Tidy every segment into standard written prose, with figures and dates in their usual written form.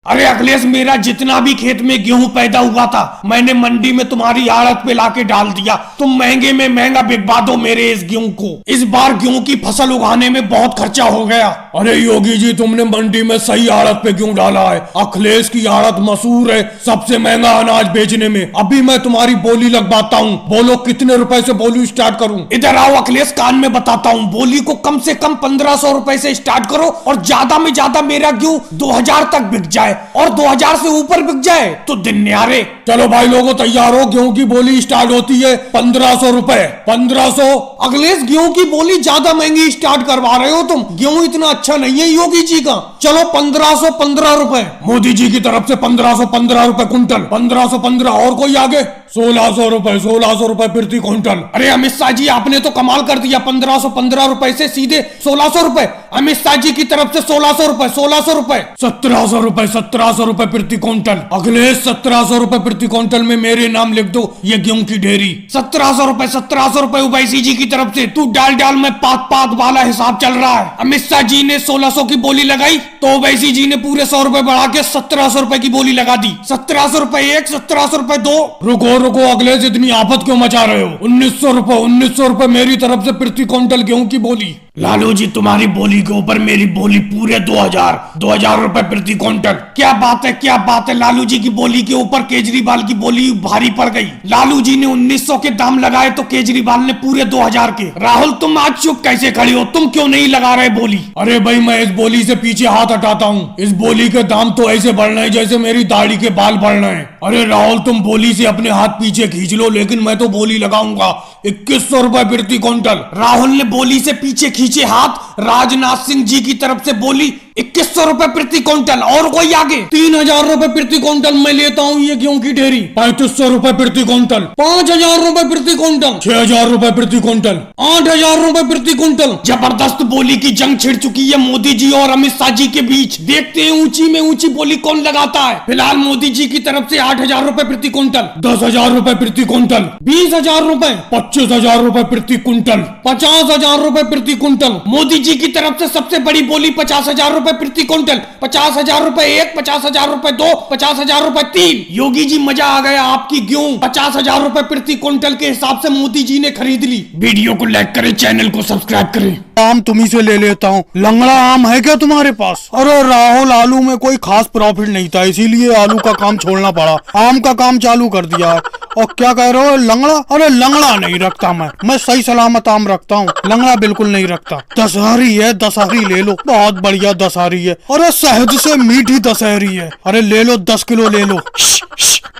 अरे अखिलेश, मेरा जितना भी खेत में गेहूं पैदा हुआ था मैंने मंडी में तुम्हारी आड़त पे लाके डाल दिया। तुम महंगे में महंगा बिकवा दो मेरे इस गेहूं को। इस बार गेहूं की फसल उगाने में बहुत खर्चा हो गया। अरे योगी जी, तुमने मंडी में सही आड़त पे क्यों डाला है? अखिलेश की आड़त मशहूर है सबसे महंगा अनाज बेचने में। अभी मैं तुम्हारी बोली लगवाता हूँ। बोलो कितने रुपए से बोली स्टार्ट करूँ? इधर आओ अखिलेश, कान में बताता हूँ। बोली को कम से कम 1500 रुपए से स्टार्ट करो और ज्यादा में ज्यादा मेरा गेहूं 2000 तक बिक जाए और 2000 से ऊपर बिक जाए तो दिन न्यारे। चलो भाई लोगों तैयार हो, गेहूं की बोली स्टार्ट होती है 1500 रुपए। 1500। अखिलेश, गेहूं की बोली ज्यादा महंगी स्टार्ट करवा रहे हो तुम। गेहूं इतना अच्छा नहीं है योगी जी का। चलो 1515 रुपए। मोदी जी की तरफ से 1515 रुपए कुंटल। 1515। और कोई आगे? 1600 रुपए। 1600 रुपए प्रति क्विंटल। अरे अमित शाह जी, आपने तो कमाल कर दिया। 1515 रुपए से सीधे 1600 रुपए। अमित शाह जी की तरफ से 1600 रुपए। 1600 रुपए। 1700 रुपए। 1700 रुपए प्रति क्विंटल। अखिलेश, 1700 रुपए प्रति क्विंटल में मेरे नाम लिख दो, ये गेहूं की ढेरी। 1700 रुपए। 1700 रुपए ओवैसी जी की तरफ से। तू डाल डाल में पात पात वाला हिसाब चल रहा है। अमित शाह जी ने 1600 की बोली लगाई तो ओवैसी जी ने पूरे 100 रुपए बढ़ा के 1700 रुपए की बोली लगा दी। 1700 रुपए एक, 1700 रुपए दो। रुको अखिलेश, इतनी आफत क्यों मचा रहे हो? 1900 रुपए। 1900 रुपए मेरी तरफ से प्रति क्विंटल गेहूं की बोली। लालू जी, तुम्हारी बोली के ऊपर मेरी बोली पूरे 2000 रुपए प्रति क्विंटल। क्या बात है, क्या बात है। लालू जी की बोली के ऊपर केजरीवाल की बोली भारी पड़ गई। लालू जी ने 1900 के दाम लगाए तो केजरीवाल ने पूरे 2000 के। राहुल, तुम आज चुप कैसे खड़ी हो? तुम क्यों नहीं लगा रहे बोली? अरे भाई, मैं इस बोली से पीछे हाथ हटाता हूँ। इस बोली के दाम तो ऐसे बढ़ रहे हैं जैसे मेरी दाढ़ी के बाल बढ़ रहे हैं। अरे राहुल, तुम बोली से अपने हाथ पीछे खींच लो, लेकिन मैं तो बोली लगाऊंगा 2100 रुपए प्रति क्विंटल। राहुल ने बोली से पीछे खींचे हाथ। राजनाथ सिंह जी की तरफ से बोली 2100 रुपए प्रति क्विंटल। और कोई आगे? 3000 रुपए प्रति क्विंटल मैं लेता हूँ ये गेहूं की ढेरी। 3500 रुपए प्रति क्विंटल। 5000 रुपए प्रति क्विंटल। 6000 रुपए प्रति क्विंटल। 8000 रुपए प्रति क्विंटल। जबरदस्त बोली की जंग छिड़ चुकी है मोदी जी और अमित शाह जी के बीच। देखते हैं ऊंची में ऊंची बोली कौन लगाता है। फिलहाल मोदी जी की तरफ से 8000 रुपए प्रति क्विंटल। 10,000 रुपए प्रति क्विंटल। 20,000 रुपए। 25,000 रुपए प्रति क्विंटल। 50,000 रुपए प्रति क्विंटल। मोदी जी की तरफ से सबसे बड़ी बोली 50,000 रुपए प्रति क्विंटल। 50,000 रुपए एक, 50,000 रुपए दो, 50,000 रुपए तीन। योगी जी, मजा आ गया। आपकी गेहूं 50,000 रुपए प्रति क्विंटल के हिसाब से मोदी जी ने खरीद ली। वीडियो को लाइक करें, चैनल को सब्सक्राइब करें। आम तुम्ही से ले लेता हूँ। लंगड़ा आम है क्या तुम्हारे पास? अरे राहुल, आलू में कोई खास प्रॉफिट नहीं था, इसीलिए आलू का काम छोड़ना पड़ा, आम का काम चालू कर दिया है। और क्या कह रहे हो, लंगड़ा? अरे लंगड़ा नहीं रखता मैं सही सलामत आम रखता हूँ, लंगड़ा बिल्कुल नहीं रखता। दशहरी है, दशहरी ले लो, बहुत बढ़िया दशहरी है। अरे शहद से मीठी दशहरी है। अरे ले लो, 10 किलो ले लो।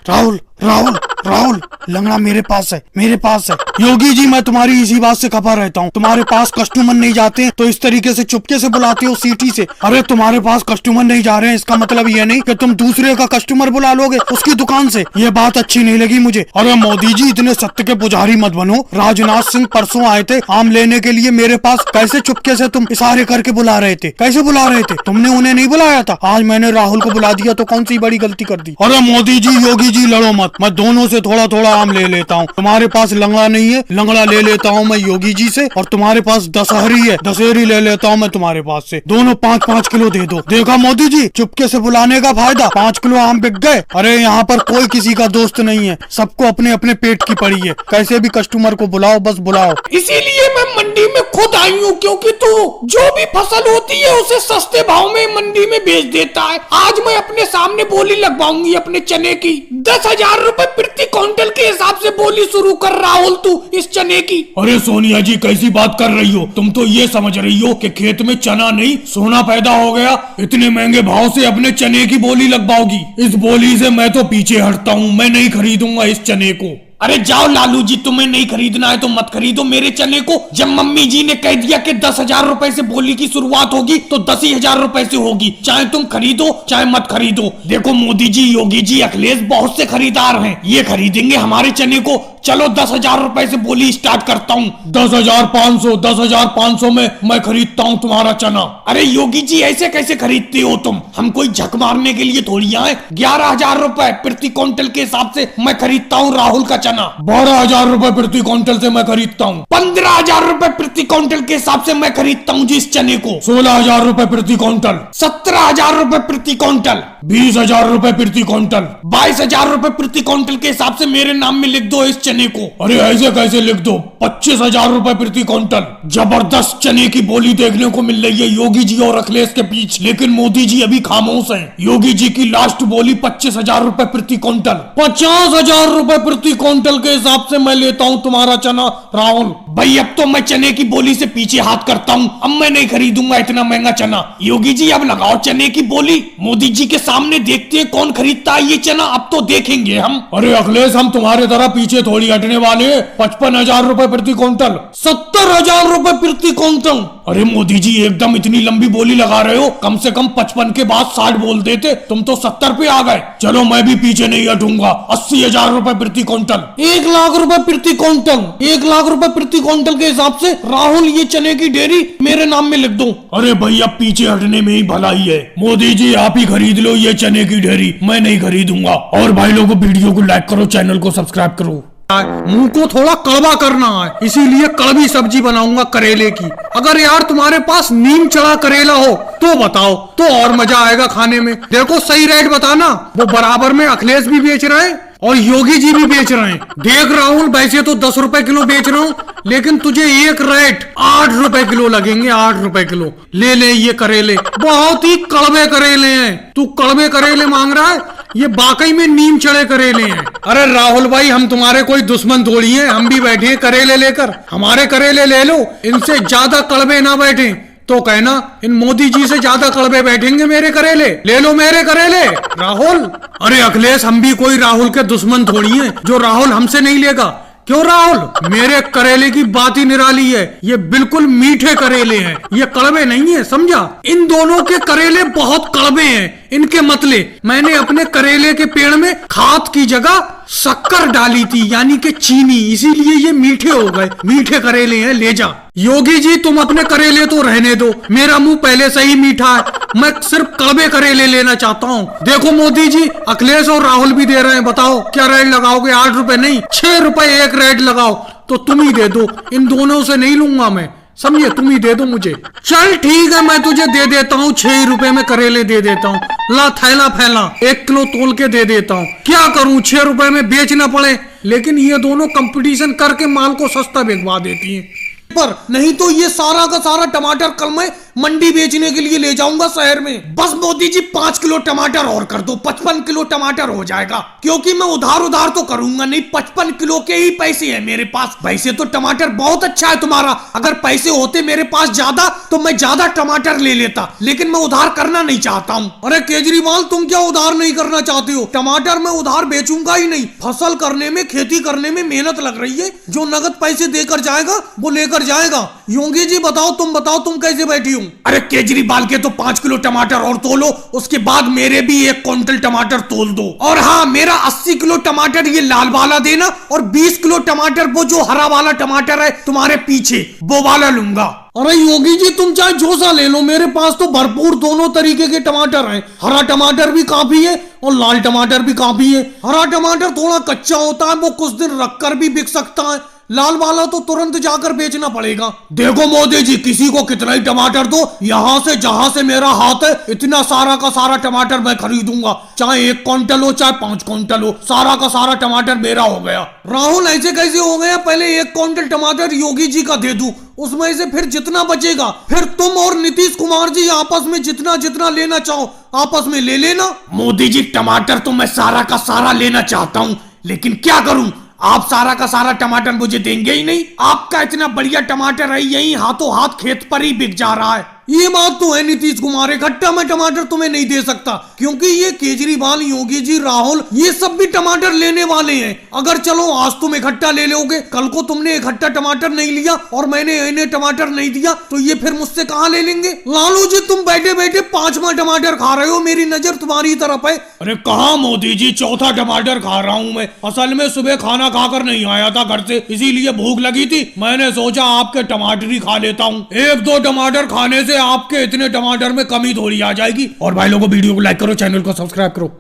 राहुल राहुल राहुल, लंगड़ा मेरे पास है, मेरे पास है। योगी जी, मैं तुम्हारी इसी बात से खफा रहता हूँ। तुम्हारे पास कस्टमर नहीं जाते तो इस तरीके से चुपके से बुलाते हो सीटी से। अरे तुम्हारे पास कस्टमर नहीं जा रहे हैं, इसका मतलब ये नहीं कि तुम दूसरे का कस्टमर बुला लोगे उसकी दुकान से। ये बात अच्छी नहीं लगी मुझे। अरे मोदी जी, इतने सत्य के पुजारी मत बनो। राजनाथ सिंह परसों आए थे आम लेने के लिए मेरे पास। कैसे चुपके से तुम इशारे करके बुला रहे थे? कैसे बुला रहे थे? तुमने उन्हें नहीं बुलाया था। आज मैंने राहुल को बुला दिया तो कौन सी बड़ी गलती कर दी? अरे मोदी जी, योगी जी, लड़ो मत। मैं दोनों से थोड़ा थोड़ा आम ले लेता हूँ। तुम्हारे पास लंगड़ा नहीं है, लंगड़ा ले लेता हूँ मैं योगी जी से। और तुम्हारे पास दशहरी है, दशहरी ले लेता हूँ मैं तुम्हारे पास से। दोनों 5-5 किलो दे दो। देखा मोदी जी, चुपके से बुलाने का फायदा। 5 किलो आम बिक गए। अरे यहाँ पर कोई किसी का दोस्त नहीं है, सबको अपने अपने पेट की पड़ी है। कैसे भी कस्टमर को बुलाओ, बस बुलाओ। इसीलिए मैं मंडी में खुद आई हूँ, क्योंकि तू जो भी फसल होती है उसे सस्ते भाव में मंडी में बेच देता है। आज मैं अपने सामने बोली लगवाऊंगी अपने चने की। 10,000 रुपए प्रति क्विंटल के हिसाब से बोली शुरू कर राहुल तू इस चने की। अरे सोनिया जी, कैसी बात कर रही हो? तुम तो ये समझ रही हो कि खेत में चना नहीं सोना पैदा हो गया। इतने महंगे भाव से अपने चने की बोली लगवाओगी? इस बोली से मैं तो पीछे हटता हूँ, मैं नहीं खरीदूंगा इस चने को। अरे जाओ लालू जी, तुम्हें नहीं खरीदना है तो मत खरीदो मेरे चने को। जब मम्मी जी ने कह दिया कि 10,000 रुपए से बोली की शुरुआत होगी तो 10,000 रुपए से होगी, चाहे तुम खरीदो चाहे मत खरीदो। देखो मोदी जी, योगी जी, अखिलेश, बहुत से खरीदार हैं, ये खरीदेंगे हमारे चने को। चलो 10,000 रुपए से बोली स्टार्ट करता हूँ। 10,500। 10,500 में मैं खरीदता हूँ तुम्हारा चना। अरे योगी जी, ऐसे कैसे खरीदते हो तुम? हम कोई झक मारने के लिए थोड़ी आए। 11,000 रुपए प्रति क्विंटल के हिसाब से मैं खरीदता हूँ राहुल का चना। 12,000 रुपए प्रति क्विंटल से मैं खरीदता हूँ। 15,000 रुपए प्रति क्विंटल के हिसाब से मैं खरीदता हूँ जिस चने को। 16,000 रुपए प्रति क्विंटल। 17,000 रुपए प्रति क्विंटल। 20,000 रुपए प्रति क्विंटल। 22,000 रुपए प्रति क्विंटल के हिसाब से मेरे नाम में लिख दो इस चने को। अरे ऐसे कैसे लिख दो? 25,000 रुपए प्रति क्विंटल। जबरदस्त चने की बोली देखने को मिल रही है योगी जी और अखिलेश के बीच, लेकिन मोदी जी अभी खामोश हैं। योगी जी की लास्ट बोली 25,000 रुपए प्रति क्विंटल। 50,000 रुपए प्रति क्विंटल के हिसाब से मैं लेता हूँ तुम्हारा चना राहुल। भाई अब तो मैं चने की बोली से पीछे हाथ करता हूँ, अब मैं नहीं खरीदूंगा इतना महंगा चना। योगी जी अब लगाओ चने की बोली मोदी जी के सामने, देखते हैं कौन खरीदता है ये चना। अब तो देखेंगे हम। अरे अखिलेश हम तुम्हारे तरह पीछे थोड़ी हटने वाले। 55,000 रुपए प्रति क्विंटल। 70,000 रुपए प्रति क्विंटल। अरे मोदी जी एकदम इतनी लंबी बोली लगा रहे हो, कम से कम 55 के बाद 60 बोल देते, तुम तो 70 पे आ गए। चलो मैं भी पीछे नहीं हटूंगा। 80,000 रुपए प्रति क्विंटल। 1 लाख रुपए प्रति क्विंटल। 1 लाख रुपए प्रति क्विंटल के हिसाब से राहुल ये चने की डेयरी मेरे नाम में लिख दो। अरे भैया पीछे हटने में ही भलाई है। मोदी जी आप ही खरीद लो ये चने की डेयरी, मैं नहीं खरीदूंगा। और भाई लोगों वीडियो को लाइक करो, चैनल को सब्सक्राइब करो। मुंह को थोड़ा कड़वा करना है, इसीलिए कड़वी सब्जी बनाऊंगा करेले की। अगर यार तुम्हारे पास नीम चढ़ा करेला हो तो बताओ, तो और मजा आएगा खाने में। देखो सही रेट बताना। वो बराबर में अखिलेश भी बेच रहे हैं और योगी जी भी बेच रहे हैं। देख राहुल वैसे तो 10 रुपए किलो बेच रहा हूँ, लेकिन तुझे एक रेट 8 रुपए किलो लगेंगे। 8 रुपए किलो ले ले ये करेले। बहुत ही कड़वे करेले हैं। तू कड़वे करेले मांग रहा है, ये वाकई में नीम चढ़े करेले हैं। अरे राहुल भाई हम तुम्हारे कोई दुश्मन थोड़ी हैं, हम भी बैठे हैं करेले लेकर। हमारे करेले ले लो, इनसे ज्यादा कड़वे ना बैठे तो कहना इन मोदी जी से ज्यादा कड़वे बैठेंगे मेरे करेले। ले लो मेरे करेले राहुल। अरे अखिलेश हम भी कोई राहुल के दुश्मन थोड़ी हैं जो राहुल हमसे नहीं लेगा। क्यों राहुल? मेरे करेले की बात ही निराली है। ये बिल्कुल मीठे करेले हैं, ये कड़वे नहीं है, समझा? इन दोनों के करेले बहुत कड़वे हैं। इनके मतले मैंने अपने करेले के पेड़ में खाद की जगह शक्कर डाली थी, यानी कि चीनी, इसीलिए ये मीठे हो गए। मीठे करेले हैं, ले जा। योगी जी तुम अपने करेले तो रहने दो, मेरा मुंह पहले से ही मीठा है। मैं सिर्फ कड़वे करेले लेना चाहता हूँ। देखो मोदी जी अखिलेश और राहुल भी दे रहे हैं, बताओ क्या रेट लगाओगे? 8 रुपए नहीं 6 रुपए एक रेट लगाओ तो तुम ही दे दो। इन दोनों से नहीं लूंगा मैं, समझे? तुम ही दे दो मुझे। चल ठीक है मैं तुझे दे देता हूँ। 6 रुपए में करेले दे देता हूँ। ला थैला फैला 1 किलो तोल के दे देता हूँ। क्या करूँ 6 रुपए में बेचना पड़े, लेकिन ये दोनों कंपटीशन करके माल को सस्ता बिकवा देती हैं। पर नहीं तो ये सारा का सारा टमाटर कल मैं मंडी बेचने के लिए ले जाऊंगा शहर में। बस मोदी जी 5 किलो टमाटर और कर दो, 55 किलो टमाटर हो जाएगा। क्योंकि मैं उधार तो करूंगा नहीं, 55 किलो के ही पैसे हैं मेरे पास। वैसे तो टमाटर बहुत अच्छा है तुम्हारा, अगर पैसे होते मेरे पास ज्यादा तो मैं ज्यादा टमाटर ले लेता, लेकिन मैं उधार करना नहीं चाहता हूँ। अरे केजरीवाल तुम क्या उधार नहीं करना चाहते हो? टमाटर मैं उधार बेचूंगा ही नहीं। फसल करने में, खेती करने में मेहनत लग रही है, जो नगद पैसे देकर जाएगा वो लेकर जाएगा। योगी जी बताओ तुम कैसे बैठी हो? अरे केजरीवाल के तो 5 किलो टमाटर और तोलो, उसके बाद मेरे भी 1 क्विंटल टमाटर तोल दो। और हाँ मेरा 80 किलो टमाटर ये लाल वाला देना, और 20 किलो टमाटर वो जो हरा वाला टमाटर है तुम्हारे पीछे, वो वाला लूंगा। अरे योगी जी तुम चाहे जो सा ले लो, मेरे पास तो भरपूर दोनों तरीके के टमाटर हैं। हरा टमाटर भी काफी है और लाल टमाटर भी काफी है। हरा टमाटर थोड़ा कच्चा होता है, वो कुछ दिन रखकर भी बिक सकता है। लाल वाला तो तुरंत जाकर बेचना पड़ेगा। देखो मोदी जी किसी को कितना ही टमाटर दो, यहाँ से जहाँ से मेरा हाथ है इतना सारा का सारा टमाटर मैं खरीदूंगा, चाहे 1 क्विंटल हो चाहे 5 क्विंटल हो, सारा का सारा टमाटर मेरा हो गया। राहुल ऐसे कैसे हो गया? पहले 1 क्विंटल टमाटर योगी जी का दे दूं, उसमें से फिर जितना बचेगा फिर तुम और नीतीश कुमार जी आपस में जितना जितना लेना चाहो आपस में ले लेना। मोदी जी टमाटर तो मैं सारा का सारा लेना चाहता हूँ, लेकिन क्या करूं, आप सारा का सारा टमाटर मुझे देंगे ही नहीं। आपका इतना बढ़िया टमाटर है, यही हाथों हाथ खेत पर ही बिक जा रहा है। ये बात तो है नीतीश कुमार, इकट्ठा मैं टमाटर तुम्हें नहीं दे सकता, क्योंकि ये केजरीवाल, योगी जी, राहुल ये सब भी टमाटर लेने वाले हैं। अगर चलो आज तुम इकट्ठा ले लोगे, कल को तुमने इकट्ठा टमाटर नहीं लिया और मैंने इन्हें टमाटर नहीं दिया, तो ये फिर मुझसे कहाँ ले लेंगे? लालू जी तुम बैठे बैठे 5वां टमाटर खा रहे हो, मेरी नजर तुम्हारी तरफ है। अरे कहाँ मोदी जी, 4था टमाटर खा रहा हूँ मैं। असल में सुबह खाना खाकर नहीं आया था घर से, इसीलिए भूख लगी थी, मैंने सोचा आपके टमाटर ही खा लेता हूँ। 1-2 टमाटर खाने से आपके इतने टमाटर में कमी थोड़ी आ जाएगी। और भाई लोगों वीडियो को लाइक करो, चैनल को सब्सक्राइब करो।